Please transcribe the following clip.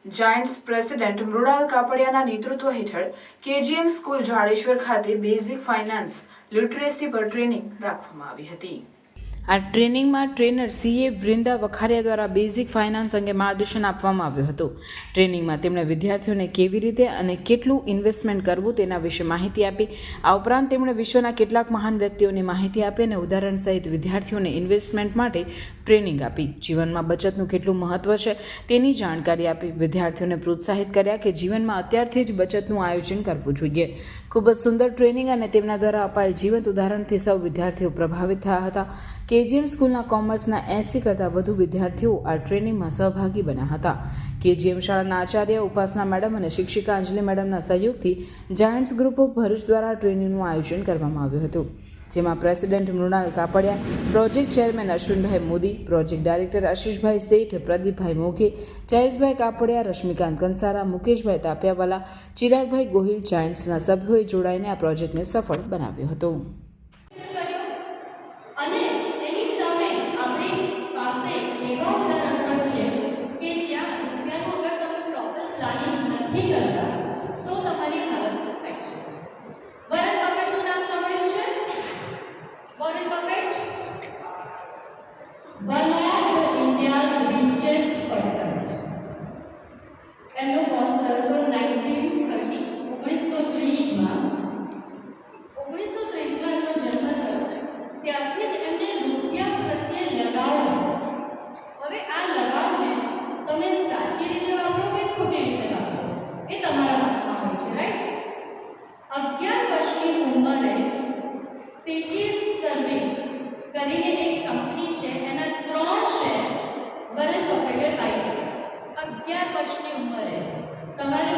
Giants president Mrunal કાપડિયાના નેતૃત્વ હેઠળ KGM school Jadeshwar ખાતે બેઝિક ફાઇનાન્સ લિટરેસી પર ટ્રેનિંગ રાખવામાં આવી હતી. આ ટ્રેનિંગમાં ટ્રેનર સીએ વૃંદા વખારિયા દ્વારા બેઝિક ફાઇનાન્સ અંગે માર્ગદર્શન આપવામાં આવ્યું હતું. ટ્રેનિંગમાં તેમણે વિદ્યાર્થીઓને કેવી રીતે અને કેટલું ઇન્વેસ્ટમેન્ટ કરવું તેના વિશે માહિતી આપી. આ ઉપરાંત તેમણે વિશ્વના કેટલાક મહાન વ્યક્તિઓની માહિતી આપી અને ઉદાહરણ સહિત વિદ્યાર્થીઓને ઇન્વેસ્ટમેન્ટ માટે ટ્રેનિંગ આપી. જીવનમાં બચતનું કેટલું મહત્વ છે તેની જાણકારી આપી. વિદ્યાર્થીઓને પ્રોત્સાહિત કર્યા કે જીવનમાં અત્યારથી જ બચતનું આયોજન કરવું જોઈએ. ખૂબ જ સુંદર ટ્રેનિંગ અને તેમના દ્વારા અપાયેલ જીવંત ઉદાહરણથી સૌ વિદ્યાર્થીઓ પ્રભાવિત થયા હતા. કેજીએમ સ્કૂલના કોમર્સના 80 કરતાં વધુ વિદ્યાર્થીઓ આ ટ્રેનિંગમાં સહભાગી બન્યા હતા. કેજીએમ શાળાના આચાર્ય ઉપાસના મેડમ અને શિક્ષિકા અંજલિ મેડમના સહયોગથી જાયન્ટ્સ ગ્રુપ ઓફ ભરૂચ દ્વારા ટ્રેનિંગનું આયોજન કરવામાં આવ્યું હતું, જેમાં president Mrinal Kapadia, project chairman Ashwinbhai Modi, project director Ashishbhai Sheth, Pradeepbhai મોઘે, Jayeshbhai Kapadia, Rashmikant Kansara, મુકેશભાઈ તાપિયાવાલા, ચિરાગભાઈ ગોહિલ જાયન્ટ્સના સભ્યોએ જોડાઈને આ પ્રોજેક્ટને સફળ બનાવ્યો હતો. અને એની સામે આપણી પાસે એવા ઉદાહરણ પણ છે કે જ્યાં રૂપિયાનું અગર તમે પ્રોપર પ્લાનિંગ નથી કરતા તો તમારી હાલત શું થાય છે. વોરન બફેટનું નામ સાંભળ્યું છે? Warren buffet one of the India's richest person. એમનો બોર્ન થયો તો 1930માં 1930માં એમનો જન્મ થયો. ત્યારથી જ એમને રૂપિયા પ્રત્યે લગાવ. હવે આ લગાવને તમે સાચી રીતે વાપરો કે ખોટી રીતે વાપરો એ તમારા હાથમાં હોય છે, રાઈટ? 11 વર્ષની ઉંમરે સિટીઝ સર્વિસ કરીને એક કંપની છે, એના 3 શેર વોરન બફેટે પાડ્યા. 11 વર્ષની ઉંમરે તમારે